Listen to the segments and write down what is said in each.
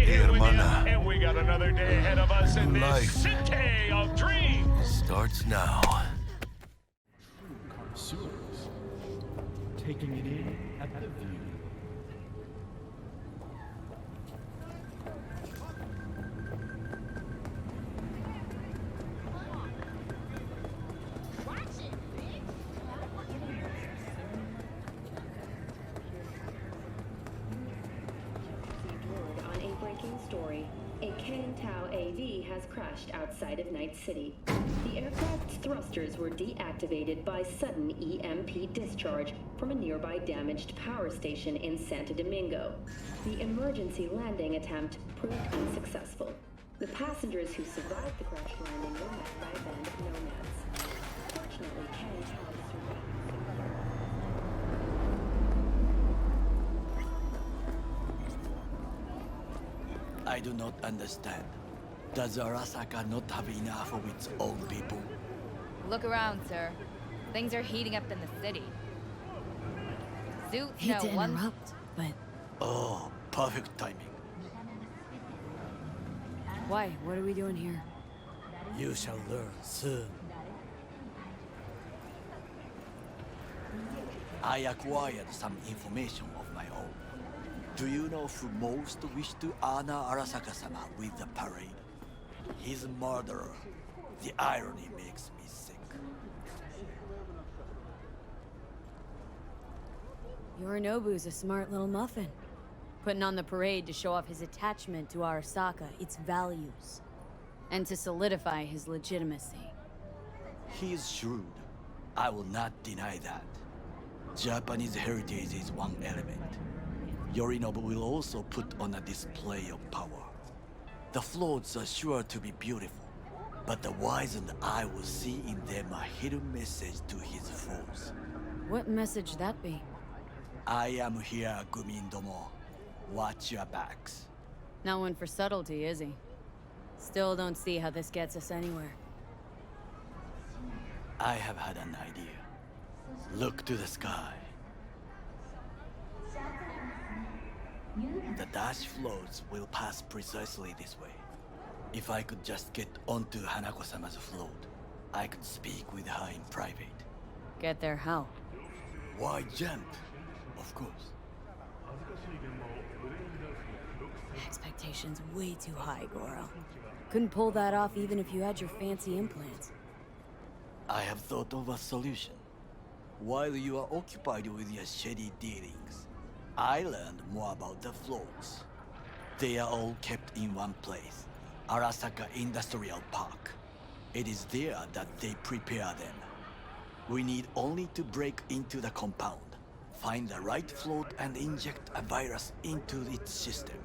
here with you, hermana. and we got another day ahead of us in Life. this city of dreams. Starts now. Connoisseurs, taking it in at the view. On a breaking story, a Kang-Tao AV has crashed outside of Night City. The aircraft's thrusters were deactivated by sudden EMP discharge from a nearby damaged power station in Santo Domingo. The emergency landing attempt proved unsuccessful. The passengers who survived the crash landing were met by a band of nomads. Fortunately, Kang-Tao survived. I do not understand. Does Arasaka not have enough of its own people? Look around, sir. Things are heating up in the city. Suits Hate to know one. interrupt, but Oh, perfect timing. why? What are we doing here? You shall learn soon. I acquired some information of my own. Do you know who most wished to honor Arasaka-sama with the parade? His murderer. The irony makes me sick. Yorinobu's a smart little muffin. Putting on the parade to show off his attachment to Arasaka, its values. And to solidify his legitimacy. He is shrewd. I will not deny that. Japanese heritage is one element. Yorinobu will also put on a display of power. The floats are sure to be beautiful, but the wizened eye will see in them a hidden message to his foes. What message that be? I am here, Gumindomo. Watch your backs. Not one for subtlety, is he? Still don't see how this gets us anywhere. I have had an idea. Look to the sky. The dash floats will pass precisely this way. If I could just get onto Hanako-sama's float, I could speak with her in private. Get there how? Why jump? Of course. Expectations way too high, Goro. Couldn't pull that off even if you had your fancy implants. I have thought of a solution. While you are occupied with your shady dealings, I learned more about the floats. They are all kept in one place, Arasaka Industrial Park. It is there that they prepare them. We need only to break into the compound, find the right float and inject a virus into its system.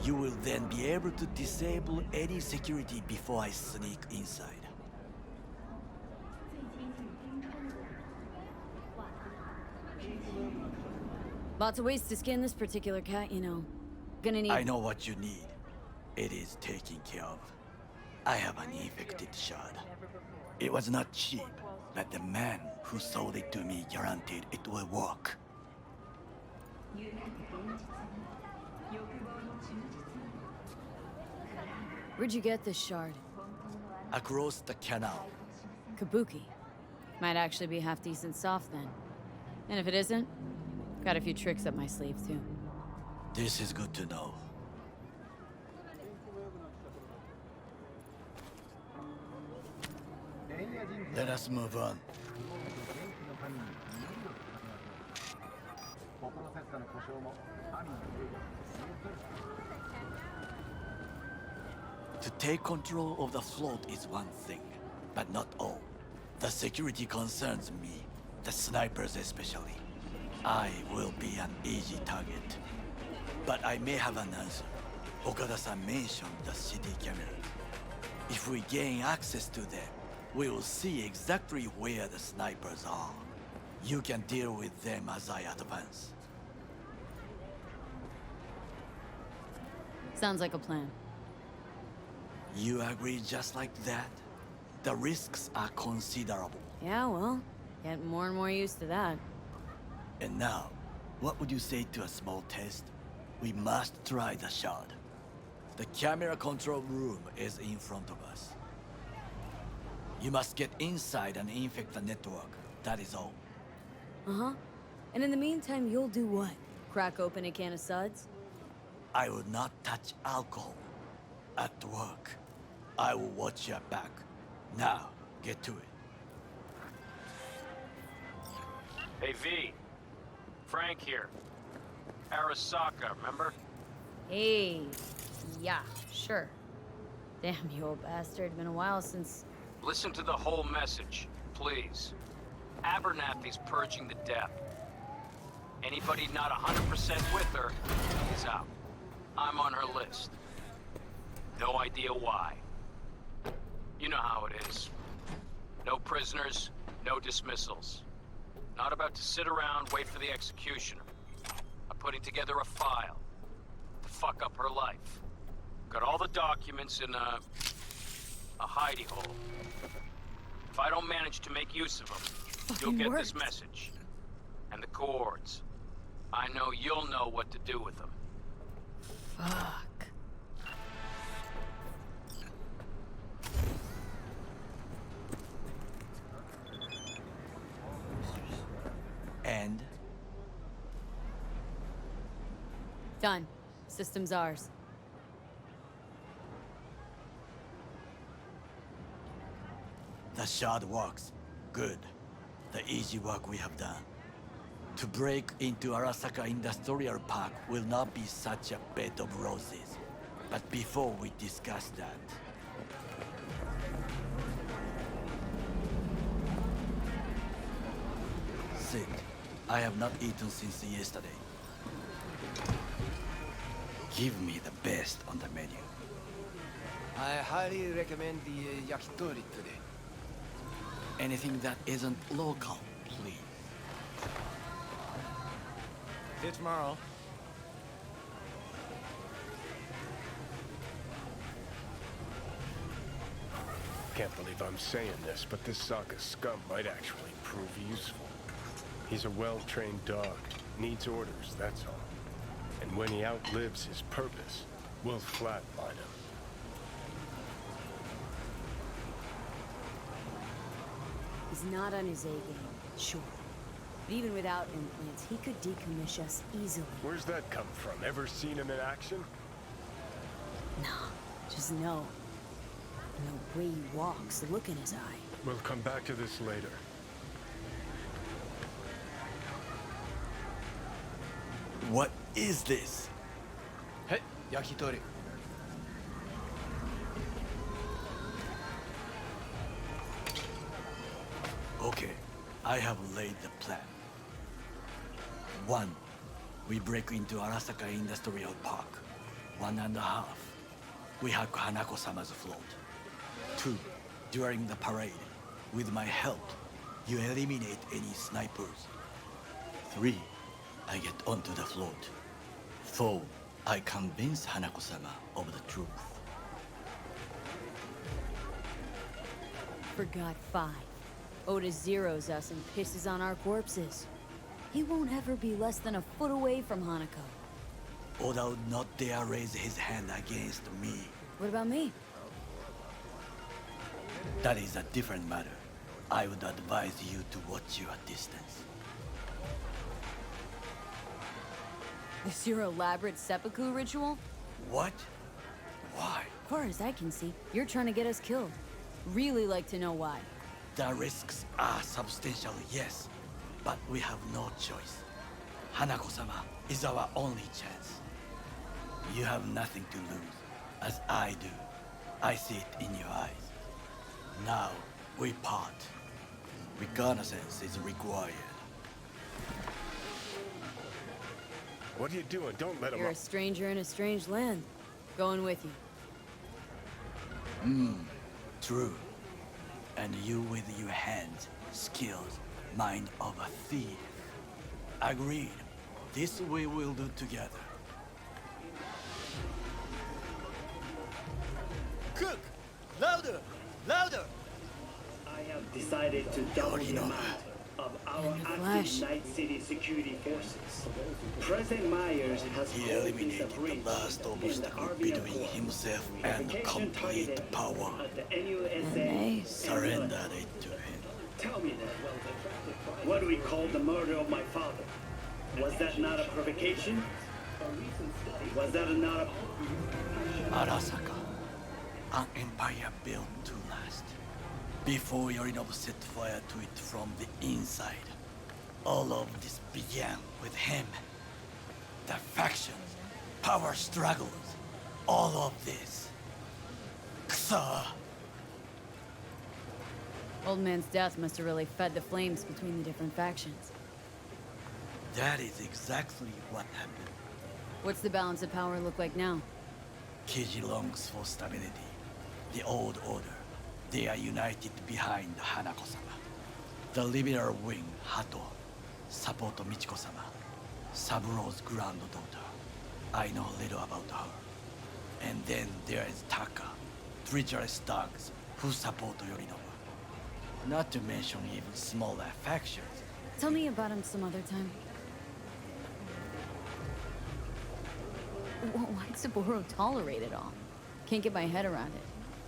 You will then be able to disable any security before I sneak inside. Lots of ways to skin this particular cat, you know. Gonna need... I know what you need. It is taken care of. I have an infected shard. It was not cheap, but the man who sold it to me guaranteed it will work. Where'd you get this shard? Across the canal. Kabuki. Might actually be half decent soft then. And if it isn't, got a few tricks up my sleeve too. This is good to know. Let us move on. To take control of the float is one thing, but not all. The security concerns me, the snipers especially. I will be an easy target. But I may have an answer. Okada-san mentioned the city cameras. If we gain access to them, we will see exactly where the snipers are. You can deal with them as I advance. Sounds like a plan. You agree just like that? The risks are considerable. Yeah, well, get more and more used to that. And now, what would you say to a small test? We must try the shard. The camera control room is in front of us. You must get inside and infect the network. That is all. Uh-huh. And in the meantime, you'll do what? Crack open a can of suds? I will not touch alcohol at work. I will watch your back. Now, get to it. Hey, V. Frank here. Arasaka, remember? Hey. Yeah, sure. Damn, you old bastard. Been a while since... Listen to the whole message, please. Abernathy's purging the depth. Anybody not 100% with her is out. I'm on her list. No idea why. You know how it is. No prisoners, no dismissals. Not about to sit around, wait for the executioner. I'm putting together a file to fuck up her life. Got all the documents in a hidey hole. If I don't manage to make use of them, you'll get this message. And the cords. I know you'll know what to do with them. Fuck. And? Done. System's ours. The shard works. Good. The easy work we have done. To break into Arasaka Industrial Park will not be such a bed of roses. But before we discuss that... Sit. I have not eaten since yesterday. Give me the best on the menu. I highly recommend the yakitori today. Anything that isn't local, please. See you tomorrow. Can't believe I'm saying this, but this Saka scum might actually prove useful. He's a well-trained dog. Needs orders, that's all. And when he outlives his purpose, we'll flatline him. He's not on his A game, sure. But even without implants, he could decommission us easily. Where's that come from? Ever seen him in action? Nah, just know. And the way he walks, the look in his eye. We'll come back to this later. What is this? Hey, yakitori. Okay, I have laid the plan. 1. We break into Arasaka Industrial Park. 1.5. We hack Hanako-sama's float. 2. During the parade, with my help, you eliminate any snipers. 3. I get onto the float. 4. I convince Hanako-sama of the truth. Forgot 5. Oda zeroes us and pisses on our corpses. He won't ever be less than a foot away from Hanako. Oda would not dare raise his hand against me. What about me? That is a different matter. I would advise you to watch your distance. This your elaborate seppuku ritual? What? Why? As far as I can see, you're trying to get us killed. Really like to know why. The risks are substantial, yes. But we have no choice. Hanako-sama is our only chance. You have nothing to lose, as I do. I see it in your eyes. Now, we part. Reconnaissance is required. What are you doing? Don't let him You're up. a stranger in a strange land. Going with you. True. And you with your hands, skills, mind of a thief. Agreed. This we will do together. Cook! Louder! Louder! I have decided to double the amount of our In the active flesh. Night City security forces. President Myers has He called eliminated this a the breach last in the obstacle Army of between Corps. himself and Provocation complete targeted power. at the NUSA. they Surrendered it to him. Tell me then, what do we call the murder of my father? Was that not a provocation? Was that not a... Arasaka, an empire built to last. Before Yorinobu set fire to it from the inside, all of this began with him. The factions, power struggles, all of this. Kusa! Old man's death must have really fed the flames between the different factions. That is exactly what happened. What's the balance of power look like now? Kiji longs for stability. The old order. They are united behind Hanako-sama. The liberal wing, Hato. Support Michiko-sama. Saburo's granddaughter. I know little about her. And then there is Taka. Treacherous thugs who support Yorinobu. Not to mention even smaller factions. Tell me about him some other time. Why'd Saburo tolerate it all? Can't get my head around it.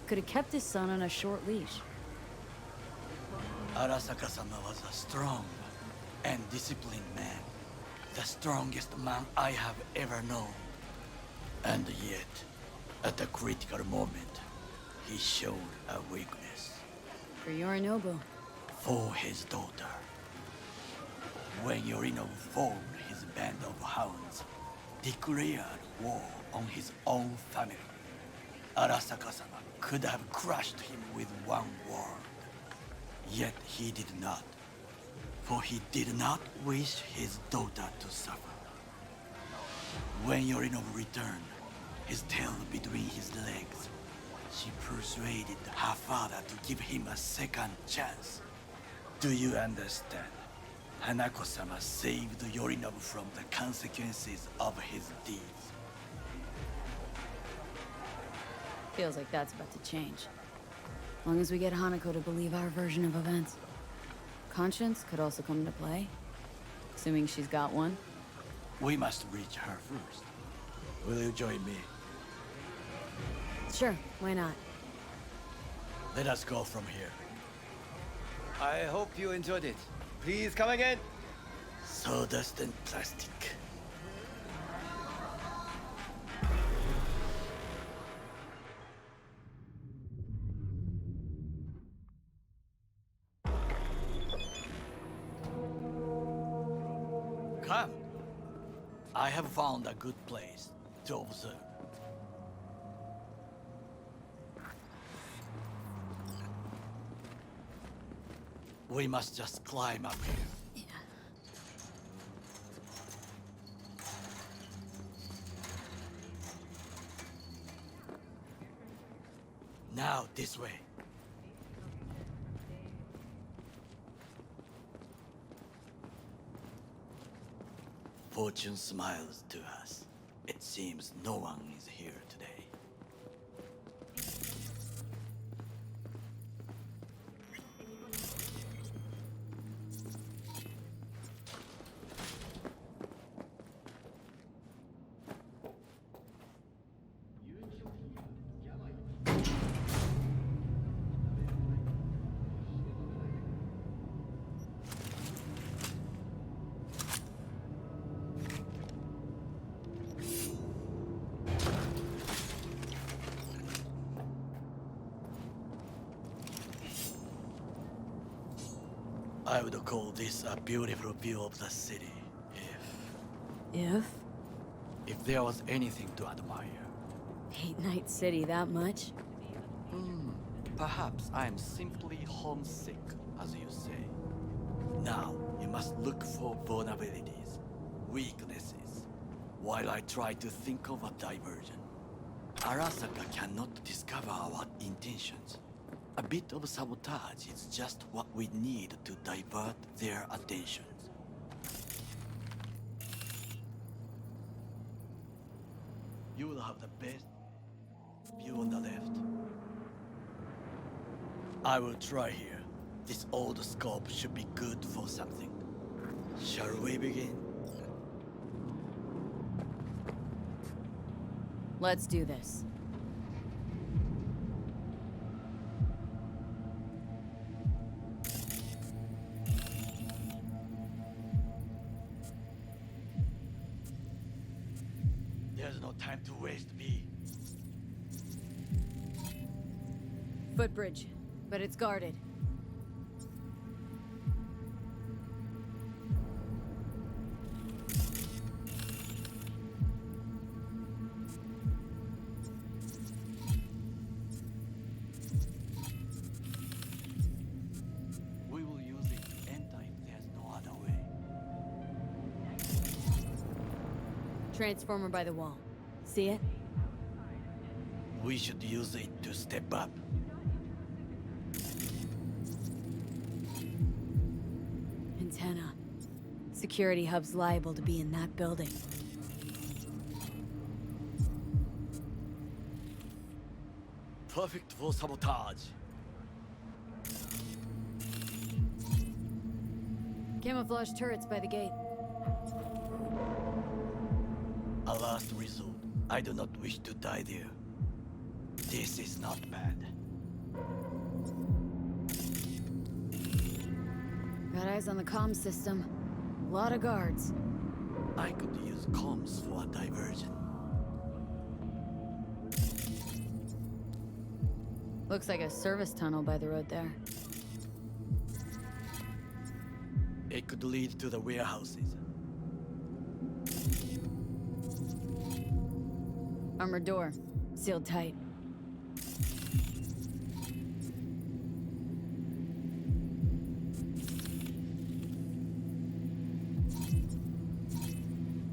Could have kept his son on a short leash. Arasaka-sama was a strong and disciplined man. The strongest man I have ever known. And yet, at a critical moment, he showed a weakness. For Yorinobu. For his daughter. When Yorinobu formed his band of hounds, declared war on his own family, Arasaka-sama could have crushed him with one word. Yet he did not, for he did not wish his daughter to suffer. When Yorinobu returned, his tail between his legs, she persuaded her father to give him a second chance. Do you understand? Hanako-sama saved Yorinobu from the consequences of his deeds. Feels like that's about to change. As long as we get Hanako to believe our version of events. Conscience could also come into play. Assuming she's got one. We must reach her first. Will you join me? Sure, why not? Let us go from here. I hope you enjoyed it. Please come again. Sawdust and plastic. Come. I have found a good place to observe. We must just climb up here. Now, this way. Fortune smiles to us. It seems no one is here today. I would call this a beautiful view of the city, if there was anything to admire. Hate Night City that much? Perhaps I am simply homesick, as you say. Now, you must look for vulnerabilities, weaknesses, while I try to think of a diversion. Arasaka cannot discover our intentions. A bit of sabotage is just what we need to divert their attentions. You will have the best view on the left. I will try here. This old scope should be good for something. Shall we begin? Let's do this. There's no time to waste, V. Footbridge, but it's guarded. We will use it to enter if there's no other way. Transformer by the wall. See it? We should use it to step up. Antenna. Security hub's liable to be in that building. Perfect for sabotage. Camouflage turrets by the gate. A last resort. I do not wish to die there. This is not bad. Got eyes on the comm system. A lot of guards. I could use comms for a diversion. Looks like a service tunnel by the road there. It could lead to the warehouses. Armored door. Sealed tight.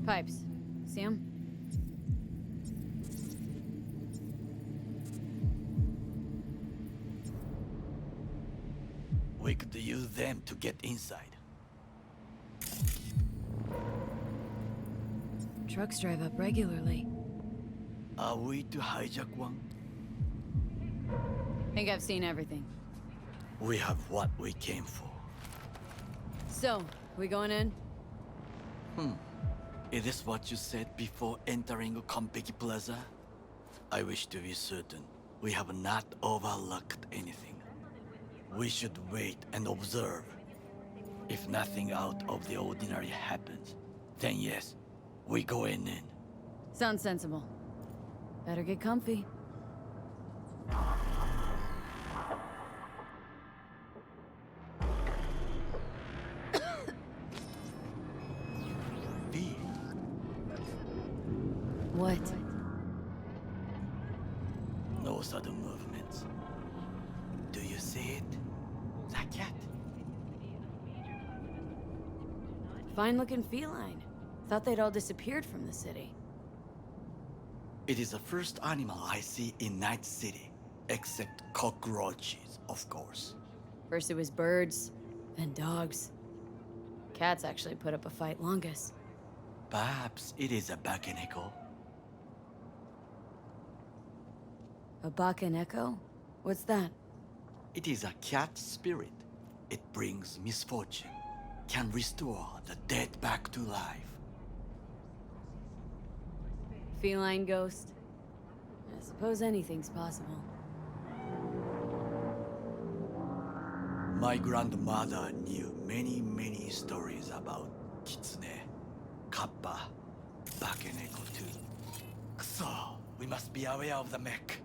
Pipes. See 'em? We could use them to get inside. Trucks drive up regularly. Are we to hijack one? Think I've seen everything. We have what we came for. So, we going in? Is this what you said before entering Konpeki Plaza? I wish to be certain we have not overlooked anything. We should wait and observe. If nothing out of the ordinary happens, then yes, we go in. Sounds sensible. Better get comfy. V, What? no sudden movements. Do you see it? The cat. Fine-looking feline. Thought they'd all disappeared from the city. It is the first animal I see in Night City, except cockroaches, of course. First it was birds, then dogs. Cats actually put up a fight longest. Perhaps it is a bakeneko. A Bakaneko? What's that? It is a cat spirit. It brings misfortune, can restore the dead back to life. Feline ghost? I suppose anything's possible. My grandmother knew many stories about kitsune, kappa, bakeneko too. So, we must be aware of the mech.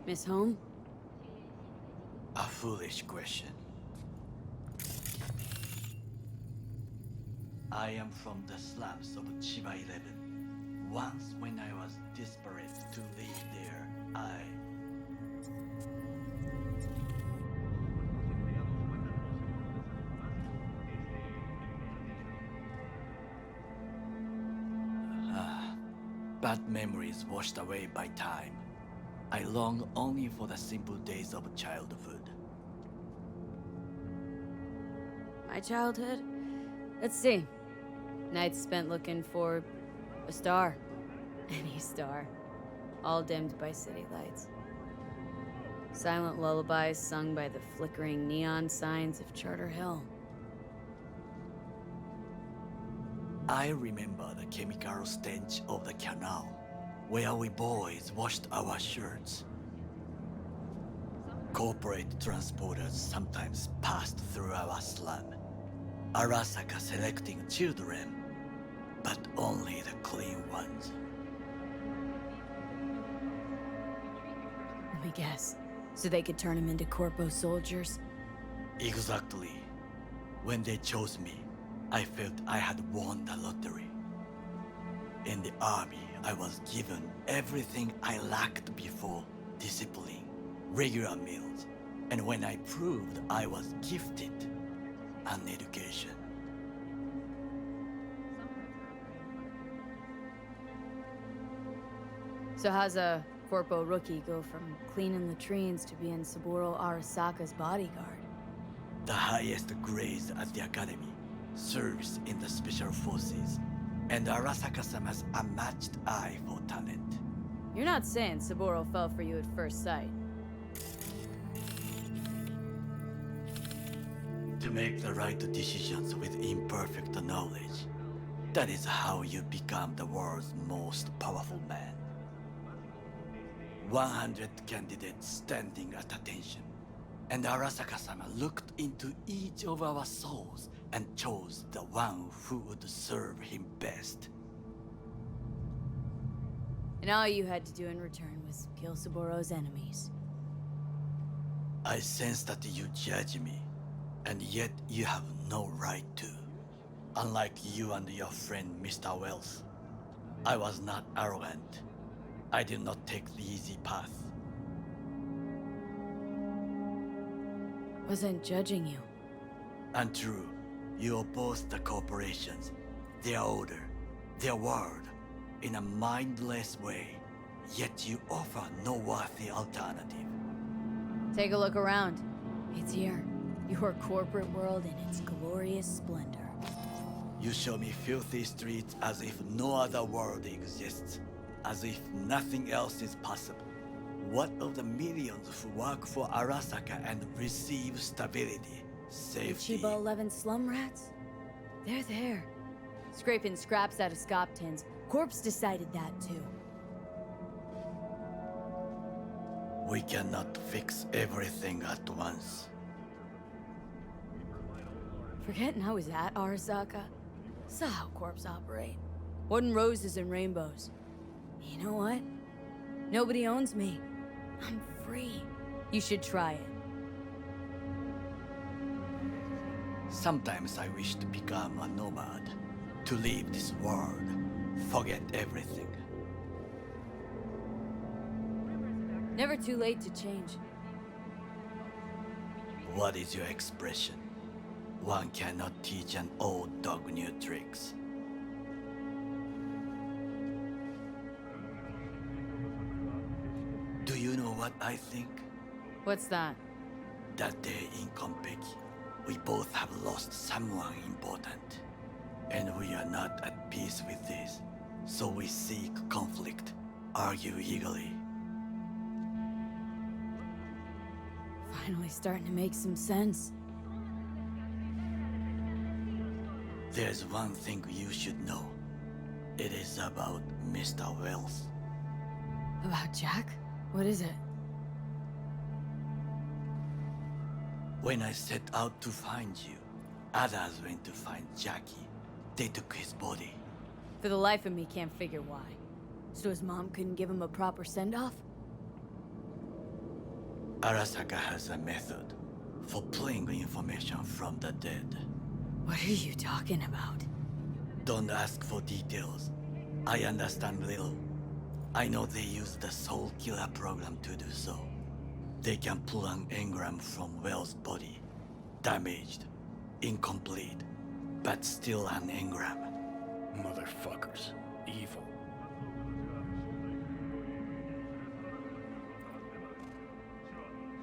Miss Home? A foolish question. I am from the slums of Chiba 11. Once when I was desperate to live there, bad memories washed away by time. I long only for the simple days of childhood. My childhood? Let's see. Nights spent looking for a star. Any star. All dimmed by city lights. Silent lullabies sung by the flickering neon signs of Charter Hill. I remember the chemical stench of the canal, where we boys washed our shirts. Corporate transporters sometimes passed through our slum. Arasaka selecting children, but only the clean ones. Let me guess. So they could turn him into Corpo soldiers? Exactly. When they chose me, I felt I had won the lottery. In the army, I was given everything I lacked before: discipline, regular meals, and when I proved I was gifted, an education. So how's a Corpo rookie go from cleaning latrines to being Saburo Arasaka's bodyguard? The highest grades at the academy, service in the special forces, and Arasaka-sama's unmatched eye for talent. You're not saying Saburo fell for you at first sight. To make the right decisions with imperfect knowledge, that is how you become the world's most powerful man. 100 candidates standing at attention, and Arasaka-sama looked into each of our souls and chose the one who would serve him best. And all you had to do in return was kill Saburo's enemies. I sense that you judge me, and yet you have no right to. Unlike you and your friend Mr. Wells, I was not arrogant. I did not take the easy path. Wasn't judging you. Untrue. You oppose the corporations, their order, their word, in a mindless way, yet you offer no worthy alternative. Take a look around. It's here. Your corporate world in its glorious splendor. You show me filthy streets as if no other world exists, as if nothing else is possible. What of the millions who work for Arasaka and receive stability, safety? Chiba 11 slum rats? They're there. Scraping scraps out of scop tins. Corpse decided that too. We cannot fix everything at once. Forgetting I was at Arasaka? Saw how corps operate. Wasn't roses and rainbows. You know what? Nobody owns me. I'm free. You should try it. Sometimes I wish to become a nomad, to leave this world, forget everything. Never too late to change. What is your expression? One cannot teach an old dog new tricks. Do you know what I think? What's that? That day in Konpeki, we both have lost someone important. And we are not at peace with this, so we seek conflict, argue eagerly. Finally starting to make some sense. There's one thing you should know. It is about Mr. Wells. About Jack? What is it? When I set out to find you, others went to find Jackie. They took his body. For the life of me, can't figure why. So his mom couldn't give him a proper send-off? Arasaka has a method for pulling information from the dead. What are you talking about? Don't ask for details. I understand little. I know they use the Soul Killer program to do so. They can pull an engram from Wells' body. Damaged, incomplete, but still an engram. Motherfuckers. Evil.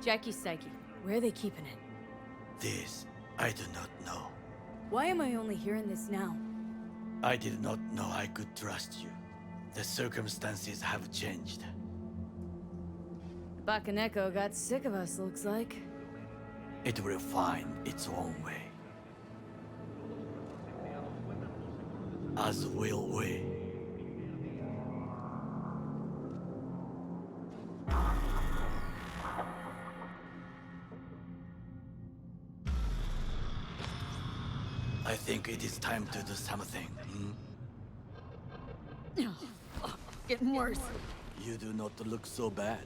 Jackie's psyche. Where are they keeping it? This, I do not know. Why am I only hearing this now? I did not know I could trust you. The circumstances have changed. Bakaneko got sick of us, looks like. It will find its own way. As will we. I think it is time to do something. Getting worse. You do not look so bad.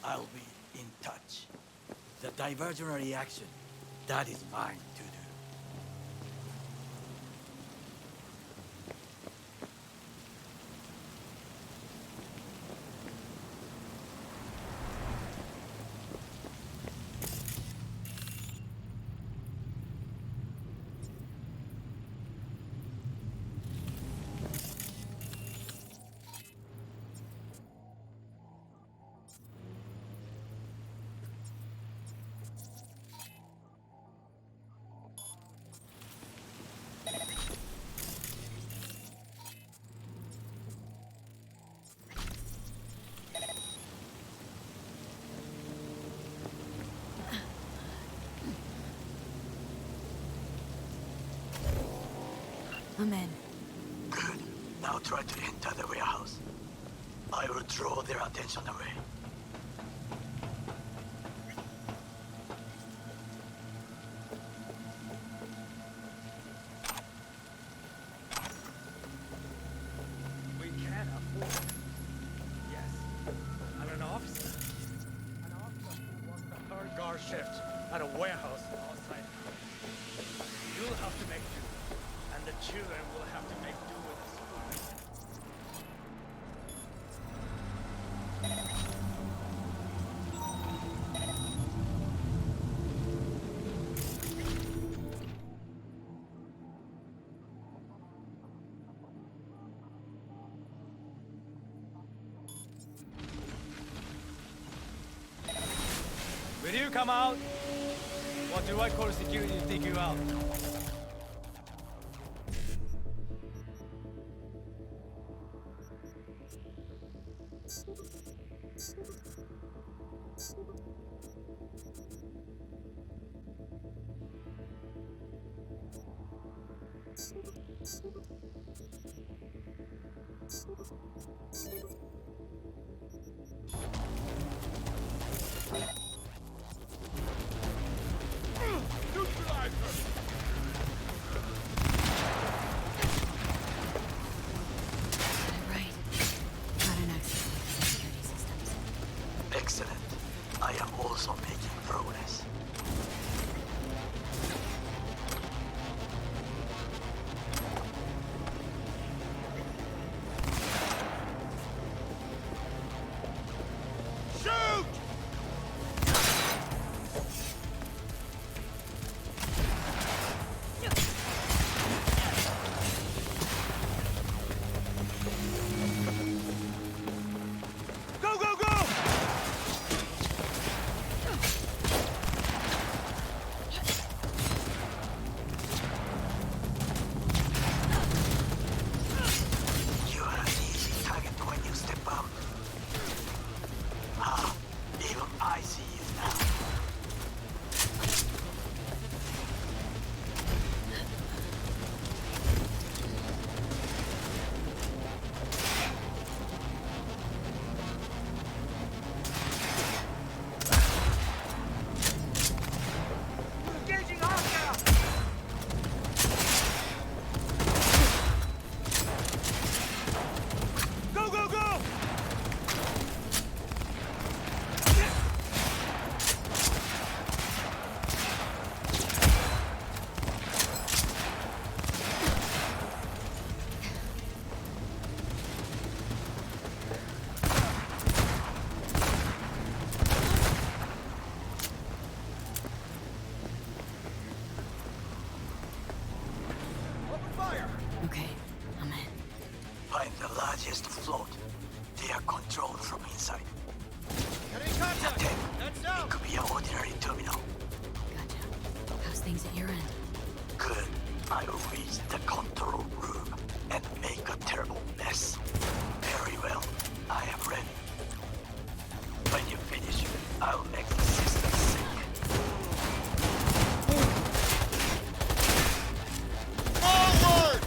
I'll be in touch. The diversionary reaction, that is mine to do. I'm in. Good. Now try to enter the warehouse. I will draw their attention away. We can't afford it. Yes. And an officer. An officer who works the third guard shift at a warehouse outside. You'll have to make do. And the children will have to make do with us. Will you come out? Or do I call security to take you out? Right. Got an access to the security systems. Excellent. I am also making progress. Go, go, go! Find the largest float. They are controlled from inside. Enemy contact! Then, That's it down! could be an ordinary terminal. Gotcha. How's things at your end? Good. I will reach the control room and make a terrible mess. Very well. I am ready. When you finish, I'll make the system sync. Forward!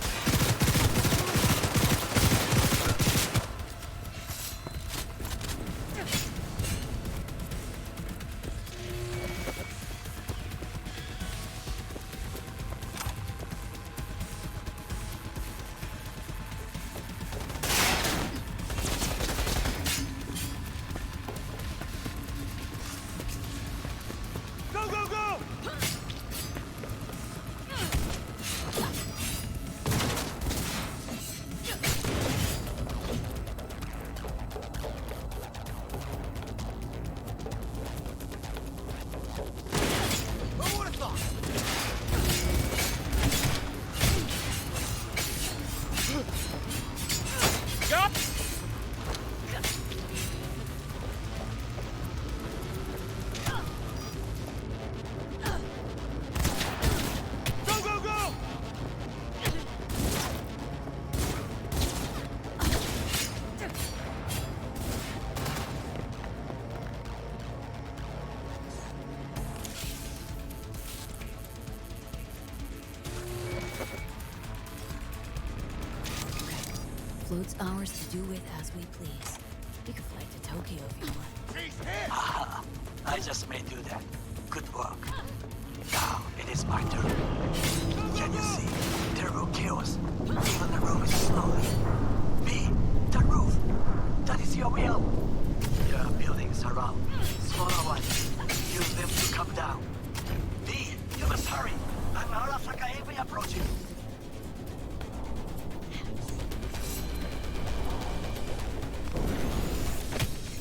Go, go, go! Who would have thought? Yup! Go, go, go! Float's ours to do with as we please. We could fly to Tokyo if you want. She's hit! Aha! I just may do that. Good work. Now it is my turn. Can you see? Terrible chaos. Even the roof is slowly. B, the roof. That is your will. There are buildings around. Smaller ones. Use them to come down. B, you must hurry. I'm Arasaka AV approaching.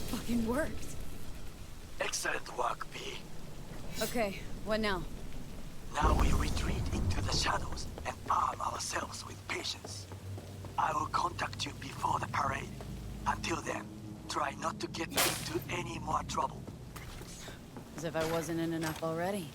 Fucking worked. Excellent work, B. Okay, what now? Now we retreat into the shadows and arm ourselves with patience. I will contact you before the parade. Until then, try not to get into any more trouble. As if I wasn't in enough already.